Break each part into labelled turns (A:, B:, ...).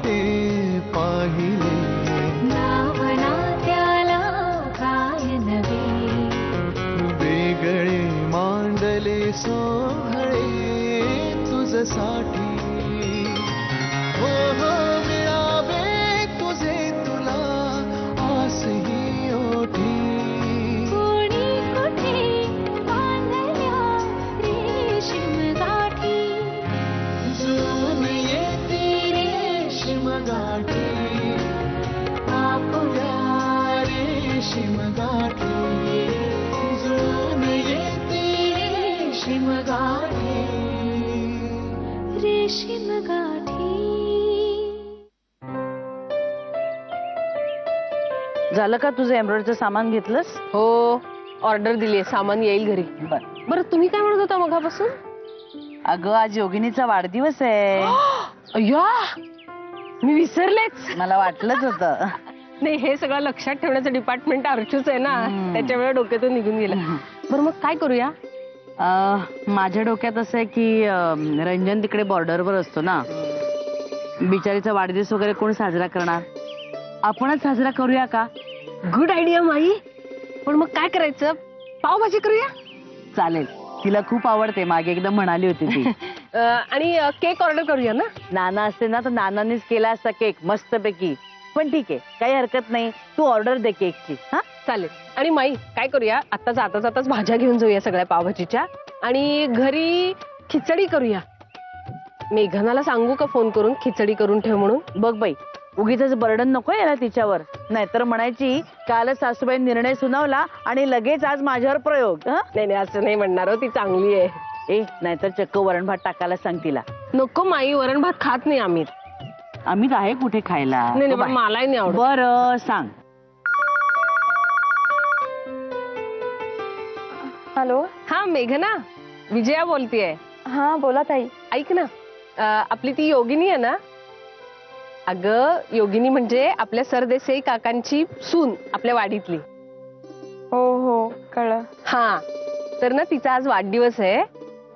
A: ते पाहिले,
B: नावना त्याला काय नवे,
A: वेगळे मांडले सोहळे तुझसाठी. हो हो मिळावे तुझे तुला आसही ओठी,
B: कोणी कुठे बांधल्या रेशीम गाठी,
A: जुळून येते रेशीम गाठी, आपुल्या रेशीम गाठी, जुळून येते रेशीम गाठी.
B: रेशीम गाठी.
C: झालं का तुझं एम्ब्रॉयडरीचं सामान घेतलंस?
D: हो, ऑर्डर दिली, सामान येईल घरी. बरं, तुम्ही काय म्हणत होता मगापासून?
C: अगं आज योगिनीचा वाढदिवस आहे.
D: अय्या, मी विसरलेच.
C: मला वाटलंच होतं.
D: नाही, हे सगळं लक्षात ठेवण्याचं डिपार्टमेंट अर्चूच आहे ना, त्याच्यामुळे डोक्यातून निघून गेलं. बरं, मग काय करूया?
C: माझ्या डोक्यात असं आहे की रंजन तिकडे बॉर्डरवर असतो ना, बिचारीचा वाढदिवस वगैरे कोण साजरा करणार, आपणच साजरा करूया का?
D: गुड आयडिया माई. पण मग काय करायचं? पावभाजी करूया.
C: चालेल, तिला खूप आवडते, मागे एकदा म्हणाली होती ती.
D: आणि केक ऑर्डर करूया ना.
C: नाना असते ना तर नानानेच केला असता केक मस्तपैकी. पण ठीक आहे, काही हरकत नाही, तू ऑर्डर दे केकची. हा
D: चालेल. आणि माई काय करूया, आता जाता जाताच भाज्या घेऊन जाऊया सगळ्या पावभाजीच्या, आणि घरी खिचडी करूया. मेघनाला सांगू का फोन करून खिचडी करून ठेव म्हणून?
C: बघ बाई, उगीच बर्डन नको यायला तिच्यावर, नाहीतर म्हणायची कालच सासूबाई निर्णय सुनावला आणि लगेच आज माझ्यावर प्रयोग.
D: नाही नाही, असं नाही म्हणणार हो, ती चांगली आहे.
C: ए नाहीतर चक्क वरण भात टाकायला सांग तिला.
D: नको माई, वरण भात खात नाही आम्ही.
C: आम्ही आहे कुठे खायला.
D: नाही नाही, पण मलाही नाही आवडत.
C: बरं सांग.
E: हॅलो.
D: हा मेघना, विजया बोलतीये.
E: हा बोला ताई.
D: ऐक ना, आपली ती योगिनी आहे ना. अगं योगिनी म्हणजे आपल्या सरदेसाई काकांची सून, आपल्या वाडीतली.
E: हो हो कळलं.
D: हा, तर ना तिचा आज वाढदिवस आहे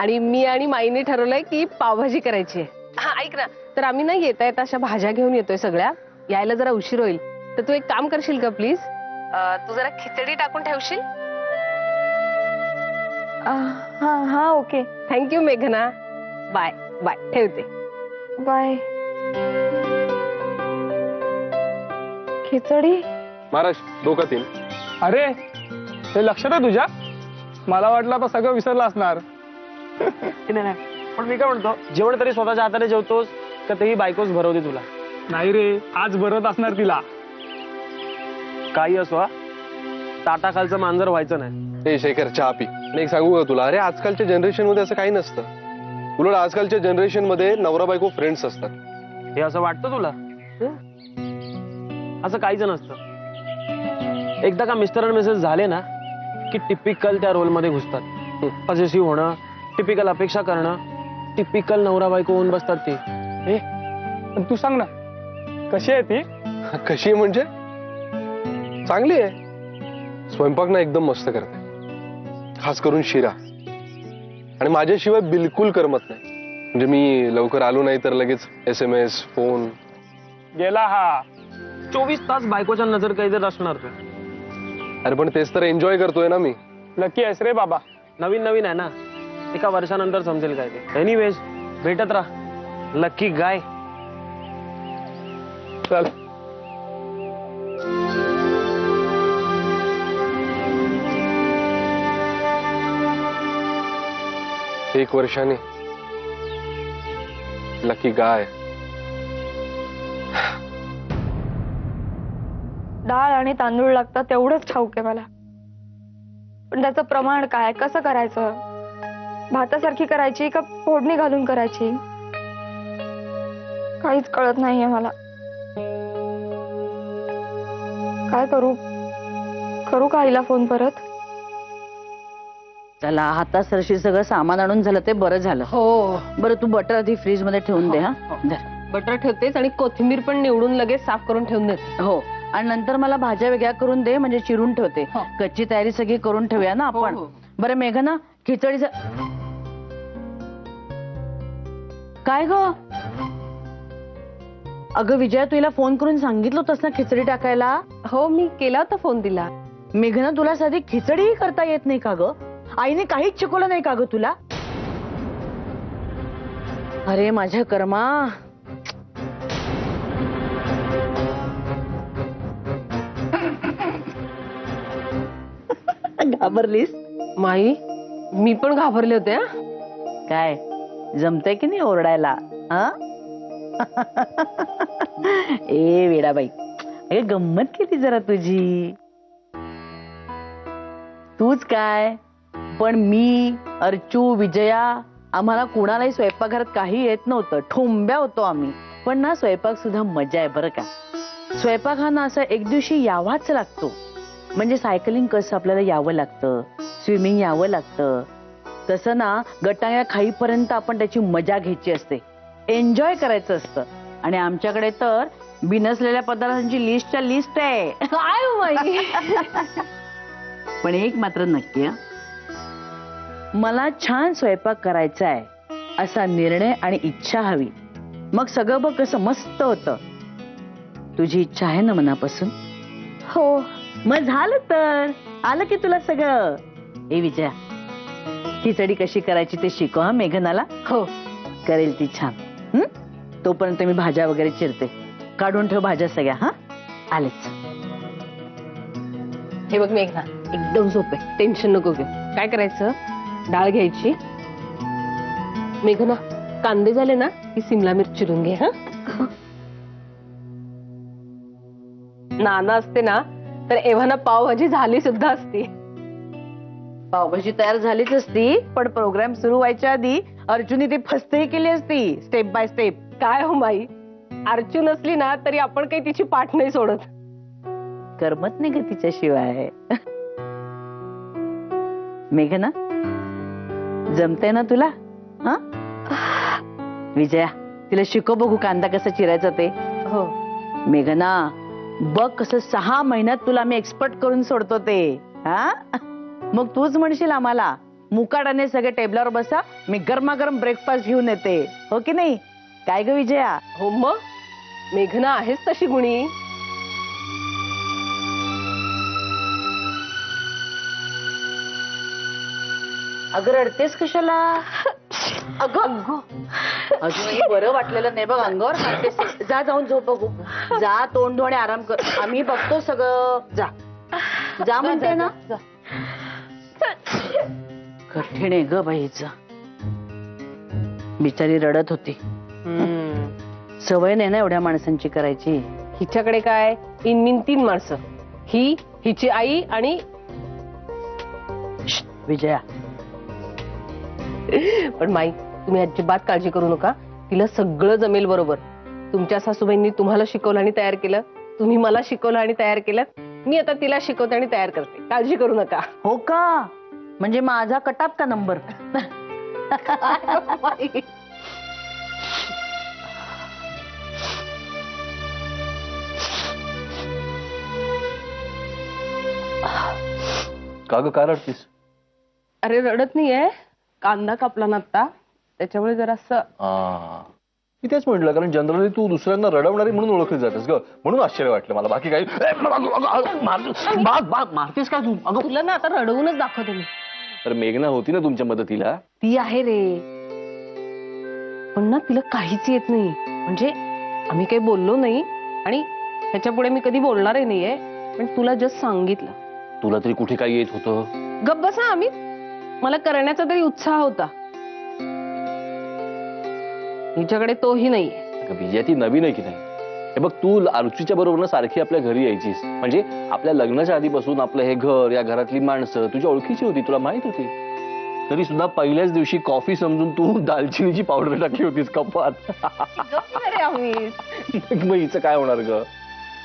D: आणि मी आणि माईने ठरवलंय की पावभाजी करायची आहे. हा ऐक ना, तर आम्ही ना येता येता अशा भाज्या घेऊन येतोय सगळ्या, यायला जरा उशीर होईल, तर तू एक काम करशील का प्लीज? तू जरा खिचडी टाकून ठेवशील?
E: हा हा ओके.
D: थँक्यू मेघना. बाय बाय, ठेवते.
E: बाय. खिचडी.
F: महाराज 2 का 3?
G: अरे हे लक्षात आहे तुझ्या? मला वाटलं आता सगळं विसरलं असणार.
F: नाही, पण मी काय म्हणतो, जेवण तरी स्वतःच्या हाताने जेवतोस का तेही बायकोच भरवते तुला?
G: नाही रे, आज भरत असणार तिला.
F: काही असो हा, ताटाखालचं मांजर व्हायचं नाही.
H: हे शेखर, चहा पी. आणि एक सांगू का तुला, अरे आजकालच्या जनरेशन मध्ये असं काही नसतं. उलट आजकालच्या जनरेशन मध्ये नवरा बायको फ्रेंड्स असतात.
F: हे असं वाटतं तुला? असं काहीच नसतं. एकदा का मिस्टर आणि मिसेस झाले ना की टिपिकल त्या रोल मध्ये घुसतात. पॉझिटिव्ह होणं, टिपिकल अपेक्षा करणं, टिपिकल नवरा बायको होऊन बसतात ते.
G: ए पण तू सांग ना, कशी आहे ती?
H: कशी आहे म्हणजे? चांगली आहे. स्वयंपाक ना एकदम मस्त करते, खास करून शिरा. आणि माझ्याशिवाय बिलकुल करमत नाही. म्हणजे मी लवकर आलो नाही तर लगेच SMS, फोन.
G: गेला हा.
F: 24 तास बायकोच्या नजर कैदेत असणार तू.
H: अरे पण तेच तर एन्जॉय करतोय ना मी.
G: लकी आहेस रे बाबा.
F: नवीन नवीन आहे ना, एका वर्षानंतर समजेल काय ते. एनिवेज, भेटत राहा लकी गाय.
G: चल.
H: एक वर्षाने लकी गाय.
E: डाळ आणि तांदूळ लागतात तेवढंच ठाऊक आहे मला, पण त्याचं प्रमाण काय, कसं करायचं, भातासारखी करायची का फोडणी घालून करायची, काहीच कळत नाहीये मला. काय करू? करू का आईला फोन परत?
C: चला हातासरशी सगळं सामान आणून झालं ते बरं झालं.
D: हो,
C: बरं तू बटर आधी फ्रीज मध्ये ठेवून दे. हा धर.
D: बटर ठेवतेच आणि कोथिंबीर पण निवडून लगेच साफ करून ठेवून देते.
C: हो, आणि नंतर मला भाज्या वेगळ्या करून दे, म्हणजे चिरून ठेवते.
D: हो.
C: कच्ची तयारी सगळी करून ठेवूया ना आपण.
D: हो, हो.
C: बरं मेघना, खिचडीचं काय ग? अगं विजया, तुला फोन करून सांगितलं होतंस ना खिचडी टाकायला?
D: हो, मी केला होता फोन तिला.
C: मेघना, तुला साधी खिचडीही करता येत नाही का ग? आईने काहीच शिकवलं नाही का ग तुला? अरे माझ्या कर्मा. घाबरलीस?
D: माई, मी पण घाबरले होते हा.
C: काय जमतंय की नाही ओरडायला? हा? ए वेडाबाई, अगं गंमत केली जरा तुझी. तूच काय, पण मी, अर्चू, विजया, आम्हाला कुणालाही स्वयंपाकघरात काही येत नव्हतं. ठोंब्या होतो आम्ही. पण ना स्वयंपाक सुद्धा मजा आहे बरं का. स्वयंपाक हा ना असा एक दिवशी यावाच लागतो. म्हणजे सायकलिंग कसं आपल्याला यावं लागतं, स्विमिंग यावं लागतं, तसं ना गटांगळ्या खाईपर्यंत आपण त्याची मजा घ्यायची असते, एन्जॉय करायचं असतं. आणि आमच्याकडे तर बिनसलेल्या पदार्थांची लिस्टच्या लिस्ट आहे.
D: काय हो माई?
C: पण एक मात्र नक्की हं, मला छान स्वयंपाक करायचा आहे असा निर्णय आणि इच्छा हवी. मग सगळं बघ कसं मस्त होतं. तुझी इच्छा आहे ना मनापासून?
E: हो.
C: मग झालं तर आलं की तुला सगळं. ए विजया, खिचडी कशी करायची ते शिकव हा मेघनाला.
D: हो,
C: करेल ती छान. तोपर्यंत मी भाज्या वगैरे चिरते. काढून ठेव भाज्या सगळ्या. हा आलेच.
D: हे बघ मेघना, एकदम सोपे, टेन्शन नको घेऊ. काय करायचं, डाळ घ्यायची. मेघना, कांदे झाले ना की सिमला मिरची चिरून घे. हा, नाना असते ना तर एव्हाना पावभाजी झाली सुद्धा असती.
C: पावभाजी तयार झालीच असती, पण प्रोग्राम सुरू व्हायच्या आधी अर्जुनी ती फस्तही केली असती स्टेप बाय स्टेप.
D: काय हो माई, अर्चू नसली ना तरी आपण काही तिची पाठ नाही सोडत.
C: करमत नाही का तिच्याशिवाय? मेघना, जमते ना तुला? हा विजया, तिला शिकव बघू कांदा कसा चिरायचा ते.
D: हो.
C: मेघना, बघ कसं 6 महिन्यात तुला मी एक्सपर्ट करून सोडतो ते. हा, मग तूच म्हणशील आम्हाला मुकाटाने सगळे टेबलावर बसा, मी गरमागरम ब्रेकफास्ट घेऊन येते. हो की नाही? काय ग विजया?
D: हो मग, मेघना आहेच तशी गुणी.
C: अगं रडतेस कशाला? अगं अजून हे बरं वाटलेलं नाही बघ, अंगावर काढतेस. जा जाऊन झोप बघू. जा, तोंड धुणे आराम कर, आम्ही बघतो सगळं. जा जा म्हणते ना. कठीण आहे ग बाईच. बिचारी रडत होती. सवय नाही ना एवढ्या माणसांची करायची.
D: हिच्याकडे काय इनमिन 3 माणसं, ही, हिची आई आणि
C: विजया.
D: पण माई, तुम्ही अजिबात काळजी करू नका. तिला सगळं जमेल बरोबर. तुमच्या सासूबाईंनी तुम्हाला शिकवलं आणि तयार केलं, तुम्ही मला शिकवलं आणि तयार केलं. मी आता तिला शिकवते आणि तयार करते. काळजी करू नका.
C: हो का? म्हणजे माझा कटाप का नंबर?
H: का ग, काय रडतीस?
D: अरे रडत नाहीये, कांदा कापला ना आता, त्याच्यामुळे जरासं.
H: मी तेच म्हटलं, कारण जनरली तू दुसऱ्यांना रडवणारी म्हणून ओळखली जातेस ग, म्हणून आश्चर्य वाटलं मला. बाकी काही
C: मारतेस का तू? अगं
D: तुला ना आता रडवूनच दाखवते मी.
H: तर मेघना होती ना तुमच्या मदतीला.
D: ती आहे रे, पण ना तिला काहीच येत नाही. म्हणजे आम्ही काही बोललो नाही आणि ह्याच्या पुढे मी कधी बोलणारही नाहीये. पण तुला जस्ट सांगितलं.
H: तुला तरी कुठे काही येत होतं?
D: गप्प बसा. आम्ही, मला करण्याचा तरी उत्साह होता. हिच्याकडे तोही नाहीये.
H: विजया, ती नवीन आहे की नाही? हे बघ, तू अर्चूच्या बरोबर सारखी आपल्या घरी यायचीस. म्हणजे आपल्या लग्नाच्या आधीपासून आपलं हे घर, या घरातली माणसं तुझ्या ओळखीची होती, तुला माहित होती. तरी सुद्धा पहिल्याच दिवशी कॉफी समजून तू दालचिनीची पावडर टाकली होतीस कपात. मग हिचं काय होणार ग?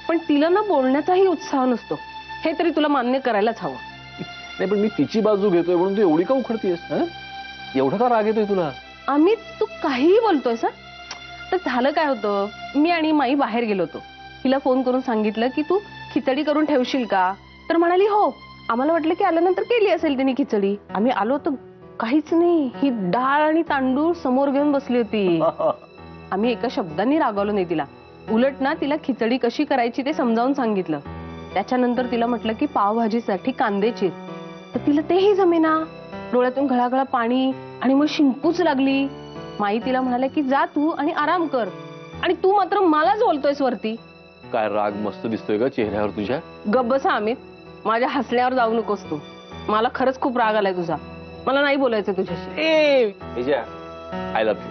D: पण तिला ना बोलण्याचाही उत्साह नसतो, हे तरी तुला मान्य करायलाच हवं.
H: नाही, पण मी तिची बाजू घेतोय म्हणून तू एवढी का उखडतीयस? एवढा का राग येतोय तुला?
D: आम्ही, तू काहीही बोलतोयस. तर झालं काय होतं, मी आणि माई बाहेर गेलो होतो. तिला फोन करून सांगितलं की तू खिचडी करून ठेवशील का? तर म्हणाली हो. आम्हाला वाटलं की आल्यानंतर केली असेल तिने खिचडी. आम्ही आलो तर काहीच नाही. ही डाळ आणि तांदूळ समोर घेऊन बसली होती. आम्ही एका शब्दांनी रागावलो नाही तिला. उलट ना तिला खिचडी कशी करायची ते समजावून सांगितलं. त्याच्यानंतर तिला म्हटलं की पावभाजीसाठी कांदे चिर, तर तिला तेही जमेना. डोळ्यातून घळाघळा पाणी आणि मग शिंकूच लागली. माई तिला म्हणाले की जा तू आणि आराम कर, आणि तू मात्र मलाच बोलतोयस वरती.
F: काय राग मस्त दिसतोय ग चेहऱ्यावर तुझ्या.
D: गप्प बसा अमित, माझ्या हसल्यावर जाऊ नकोस तू. मला खरंच खूप राग आलाय तुझा. मला नाही बोलायचं तुझ्याशी.
F: I love you.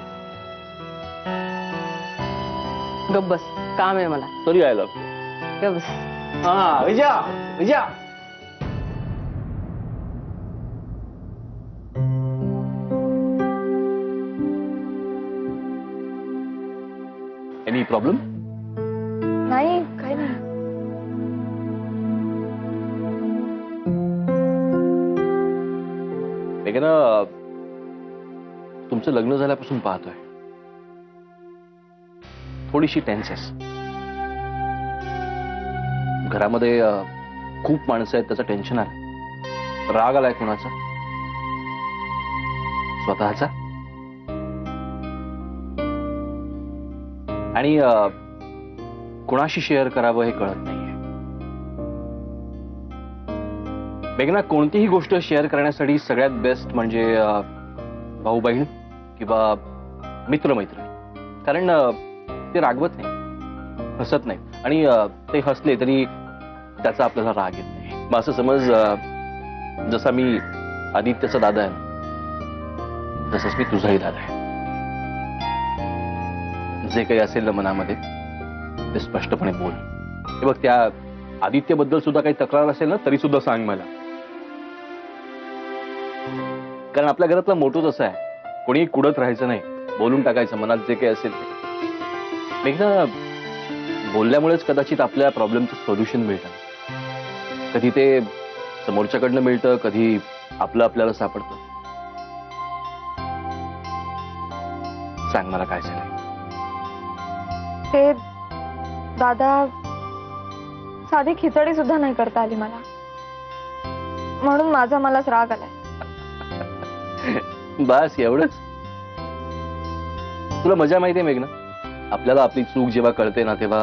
D: गप्प बस, काम आहे मला.
F: तरी आय लव्ह यू.
D: गप्प बस.
F: हा विजया विजया. Any problem?
E: नाही, काही नाही.
F: मेघना, तुमचं लग्न झाल्यापासून पाहतोय थोडीशी टेन्स आहेस. घरामध्ये खूप माणसं आहेत, त्याचं टेन्शन आलं. राग आलाय कोणाचा? स्वतःचा? आणि कोणाशी शेअर करावं हे कळत नाहीये. मेघना, कोणतीही गोष्ट शेअर करण्यासाठी सगळ्यात बेस्ट म्हणजे भाऊ बहीण किंवा मित्रमैत्रिणी. कारण ते रागवत नाही, हसत नाही, आणि ते हसले तरी त्याचा आपल्याला राग येत नाही. मग असं समज जसा मी आदित्यचा दादा आहे ना, तसंच मी तुझाही दादा आहे. जे काही असेल ना मनामध्ये ते स्पष्टपणे बोल. हे बघ, त्या आदित्यबद्दल सुद्धा काही तक्रार असेल ना तरी सुद्धा सांग मला. कारण आपल्या घरातला मोठो तसा आहे, कोणी कुडत राहायचं नाही, बोलून टाकायचं मनात जे काही असेल ते. एकदा बोलल्यामुळेच कदाचित आपल्या प्रॉब्लेमचं सोल्युशन मिळतं. कधी ते समोरच्याकडनं मिळतं, कधी आपलं आपल्याला सापडतं. सांग मला काय झालंय.
E: ते दादा, साधी खिचडी सुद्धा नाही करता आली मला, म्हणून माझा मलाच राग आलाय.
F: बस एवढंच? तुला मजा माहिती आहे मेघना, आपल्याला आपली चूक जेव्हा कळते ना तेव्हा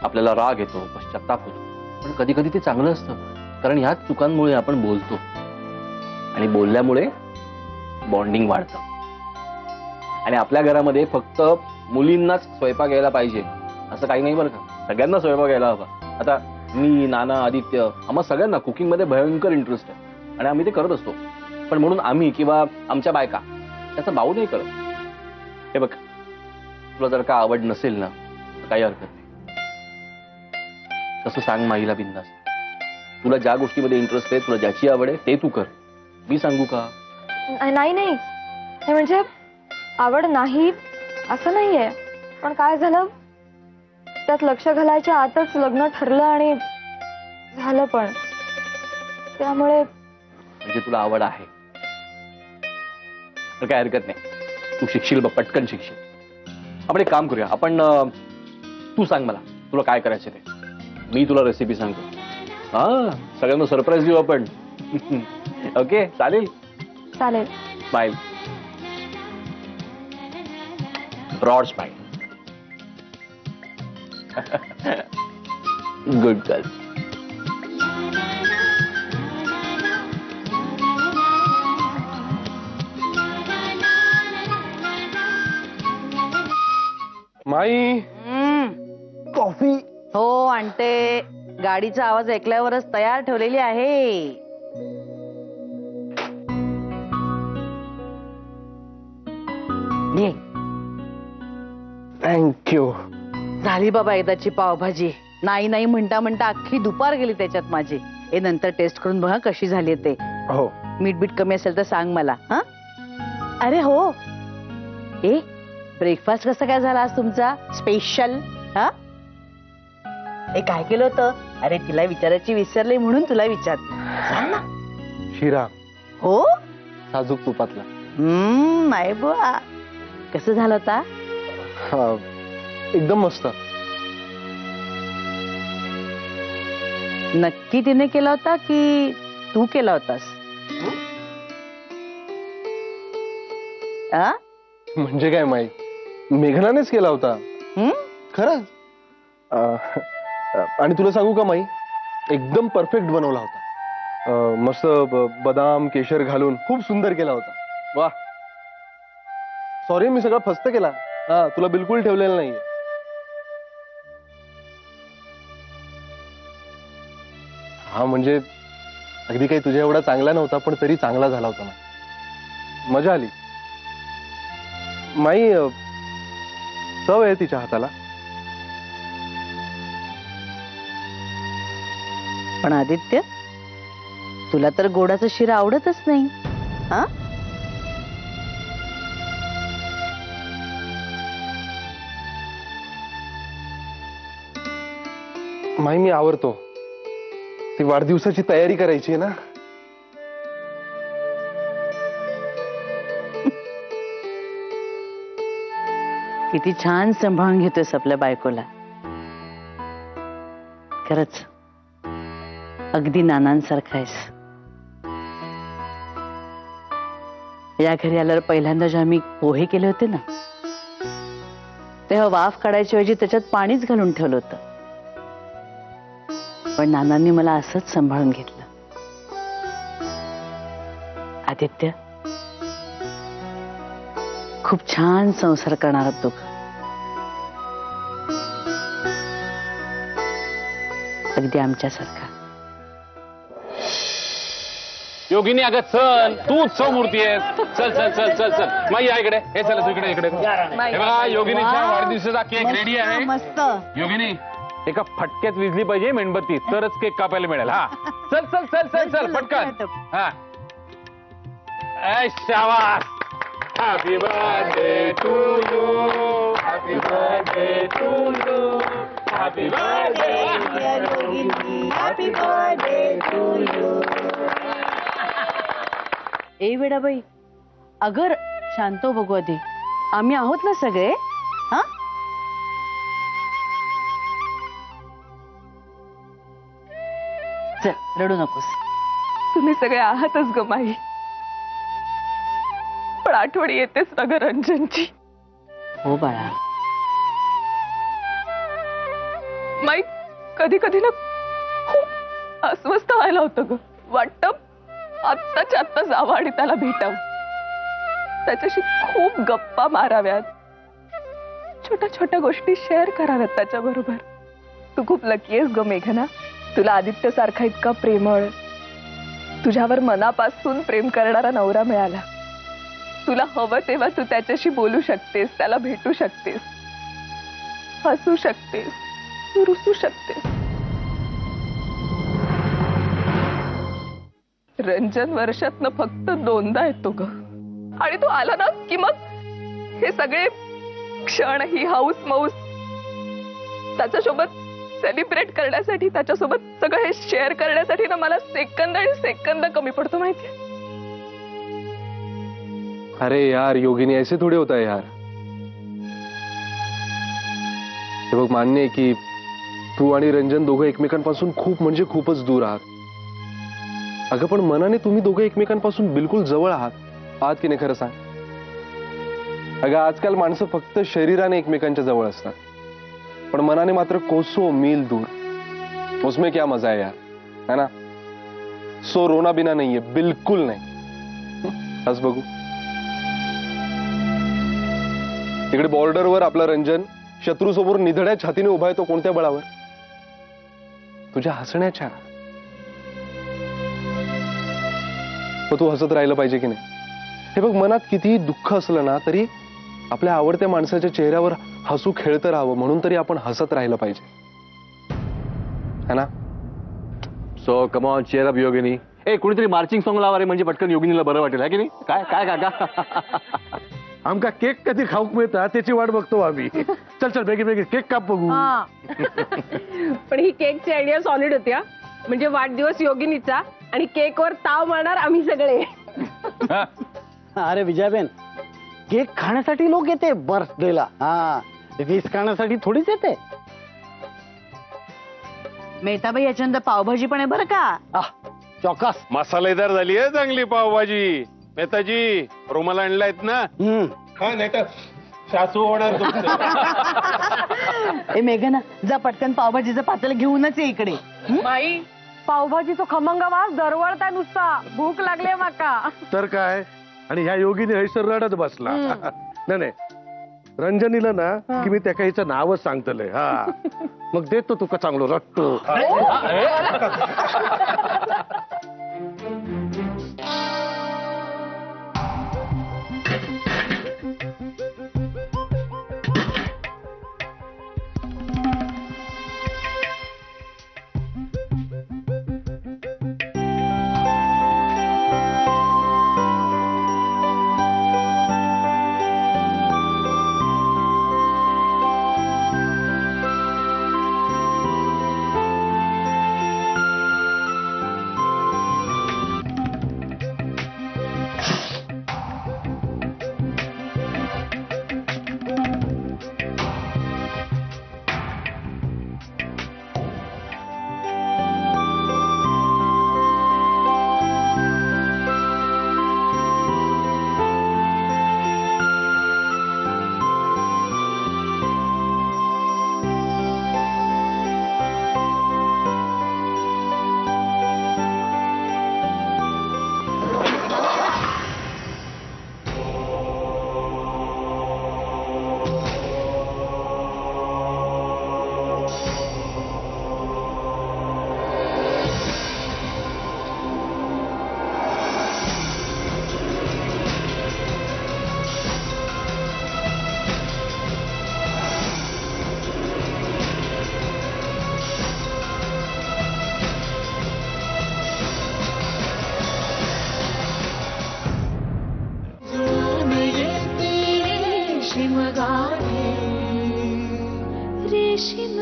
F: आपल्याला राग येतो, पश्चात्ताप होतो. पण कधी कधी ते चांगलं असतं, कारण ह्याच चुकांमुळे आपण बोलतो, आणि बोलल्यामुळे बॉन्डिंग वाढतं. आणि आपल्या घरामध्ये फक्त मुलींनाच स्वयंपाक यायला पाहिजे असं काही नाही बरं का. सगळ्यांना स्वयंपाक यायला हवा. आता मी, नाना, आदित्य, आम्हा सगळ्यांना कुकिंग मध्ये भयंकर इंटरेस्ट आहे, आणि आम्ही ते करत असतो. पण म्हणून आम्ही किंवा आमच्या बायका त्याचा भाव नाही करत. हे बघ, तुला जर का आवड नसेल ना तर काही हरकत नाही, तसं सांग माईला बिंदास. तुला ज्या गोष्टीमध्ये इंटरेस्ट आहे, तुला ज्याची आवड आहे ते तू कर. मी सांगू का?
E: नाही नाही, हे म्हणजे आवड नाही असं नाहीये, पण काय झालं, त्यात लक्ष घालायच्या आतच लग्न ठरलं आणि झालं पण. त्यामुळे
F: म्हणजे तुला आवड आहे तर काय हरकत नाही, तू शिकशील बघ, पटकन शिकशील. आपण एक काम करूया, आपण तू सांग मला तुला काय करायचं ते, मी तुला रेसिपी सांगतो. हा, सगळ्यांना सरप्राईज देऊ आपण. ओके, चालेल?
E: चालेल.
F: Smile, broad smile. Good girl.
H: माई,
C: कॉफी? हो आणते. गाडीचा आवाज ऐकल्यावरच तयार ठेवलेली आहे.
H: थँक्यू.
C: झाली बाबा एकदाची पावभाजी. नाही नाही म्हणता म्हणता अख्खी दुपार गेली त्याच्यात माझी. हे नंतर टेस्ट करून बघा कशी झाली ते.
H: हो,
C: मीठ बीठ कमी असेल तर सांग मला. हा, अरे हो, ए ब्रेकफास्ट कसा काय झाला आज तुमचा स्पेशल? हा, ए काय केलं होतं? अरे तिला विचारायची विसरले म्हणून तुला विचार. सांग ना.
H: शिरा
C: हो,
H: साजूक तुपातला.
C: नाही बुवा. कसं झालं होता?
H: हा, एकदम मस्त.
C: नक्की तिने केला होता की तू केला होतास?
H: म्हणजे काय माई, मेघनानेच केला होता.
C: हं?
H: खरंच? आणि तुला सांगू का माई, एकदम परफेक्ट बनवला होता. मस्त बदाम केशर घालून खूप सुंदर केला होता. वा, सॉरी मी सगळं फस्त केला. हा, तुला बिलकुल ठेवलेलं नाहीये. हा म्हणजे अगदी काही तुझ्या एवढा चांगला नव्हता, पण तरी चांगला झाला होता ना. मजा आली. माई, चव आहे तिच्या हाताला.
C: पण आदित्य, तुला तर गोडाचा शिरा आवडतच नाही. हा,
H: माई मी आवरतो. ती वाढदिवसाची तयारी करायची आहे ना.
C: किती छान सांभाळून घेतोयस आपल्या बायकोला. खरंच अगदी नानांसारखा आहेस. या घरी आल्यावर पहिल्यांदा जेव्हा मी पोहे केले होते ना, तेव्हा वाफ काढायच्या ऐवजी त्याच्यात पाणीच घालून ठेवलं होतं. पण नानांनी मला असंच सांभाळून घेतलं. आदित्य, खूप छान संसार करणार आहात दोघं. अगदी आमच्यासारखा.
I: योगिनी, अगं चल, तूच समूर्ती आहेस. चल चल चल चल चल माई या इकडे. हे चल तू इकडे इकडे. हे बघा, योगिनीच्या वाढदिवसाचा केक रेडी आहे.
C: मस्त.
I: योगिनी, एका फटक्यात विजली पाहिजे मेणबत्ती, तरच केक कापायला मिळेल. हा, चल चल चल चल चल पटकन. हा, शाबास. Happy birthday to you, happy birthday to you, happy birthday happy birthday to you.
C: ए वेडाबाई, अगर शांतो बघू आधी. आम्ही आहोत ना सगळे. हा, चल रडू नकोस.
E: तुम्ही सगळे आहातच ग माई, पण आठवण येतेच ना ग रंजनची.
C: हो बाळा.
E: माई, कधी कधी ना खूप अस्वस्थ व्हायला होतं ग. वाटतं आत्ताच्या आत्ता जावं आणि त्याला भेटावं, त्याच्याशी खूप गप्पा माराव्यात, छोट्या छोट्या गोष्टी शेअर कराव्यात त्याच्याबरोबर. तू खूप लकी आहेस ग मेघना. तुला आदित्य सारखा इतका प्रेमळ, तुझ्यावर मनापासून प्रेम करणारा नवरा मिळाला. तुला हवं तेव्हा तू त्याच्याशी बोलू शकतेस, त्याला भेटू शकतेस, हसू शकतेस, रुसू शकतेस. रंजन वर्षातनं फक्त 2दा येतो ग, आणि तो आला ना की मग हे सगळे क्षण, ही हाऊस मौस त्याच्यासोबत सेलिब्रेट करण्यासाठी, त्याच्यासोबत सगळं हे शेअर करण्यासाठी ना मला सेकंद आणि सेकंद कमी पडतो माहितीये.
H: अरे यार योगिनी, ऐसे थोडे होता है यार. हे बघ, मान्य आहे की तू आणि रंजन दोघं एकमेकांपासून खूप म्हणजे खूपच दूर आहात. अगं पण मनाने तुम्ही दोघं एकमेकांपासून बिलकुल जवळ आहात की नाही, खरं सांग. अगं आजकाल माणसं फक्त शरीराने एकमेकांच्या जवळ असतात, पण मनाने मात्र कोसो मील दूर. उसमें क्या मजा है यार, है ना. सो रोना बिना नाहीये, बिलकुल नाही. आज बघू, तिकडे बॉर्डरवर आपला रंजन शत्रू समोर निधड्या छातीने उभा आहे. तो कोणत्या बळावर? तुझ्या हसण्याच्या. मग तू हसत राहिलं पाहिजे की नाही. हे बघ, मनात कितीही दुःख असलं ना तरी आपल्या आवडत्या माणसाच्या चेहऱ्यावर हसू खेळतं राहावं, म्हणून तरी आपण हसत राहिलं पाहिजे, है ना.
F: So come on, cheer up Yogini. ए, कुणीतरी मार्चिंग सॉंग लावा रे, म्हणजे पटकन योगिनीला बरं वाटेल, आहे की नाही. काय काय काका,
J: आमका केक कधी खाऊक मिळता त्याची वाट बघतो आम्ही. चल चल बेगी बेगी केक काप बघू.
D: पण ही केकची आयडिया सॉलिड होती हा. म्हणजे वाढदिवस योगिनीचा आणि केकवर ताव मारणार आम्ही सगळे.
J: अरे विजयाबेन, केक खाण्यासाठी लोक येते बर्थडेला. हा, वीस खाण्यासाठी थोडीच येते.
C: मेहताबाई, याच्यानंतर पावभाजी पण आहे बरं का.
J: चौकस.
I: मसालेदार झाली आहे चांगली पावभाजी. मेहताजी, रुमाला आणलायत ना. खा नाही तर सासू होणार तुमचं.
C: ए मेघना जा पटकन पावभाजीचं पातेलं घेऊनच ये इकडे.
D: बाई पावभाजीचा खमंग वास दरवळता नुसता भूक लागली माका.
K: तर काय आणि ह्या योगीने हैसर रडत बसला. नाही नाही रंजनीला ना की मी त्या काहीचं नावच सांगतलंय. हा मग देतो तुका चांगलो रट्टो.
A: रेशीम गाठी
B: रेशीम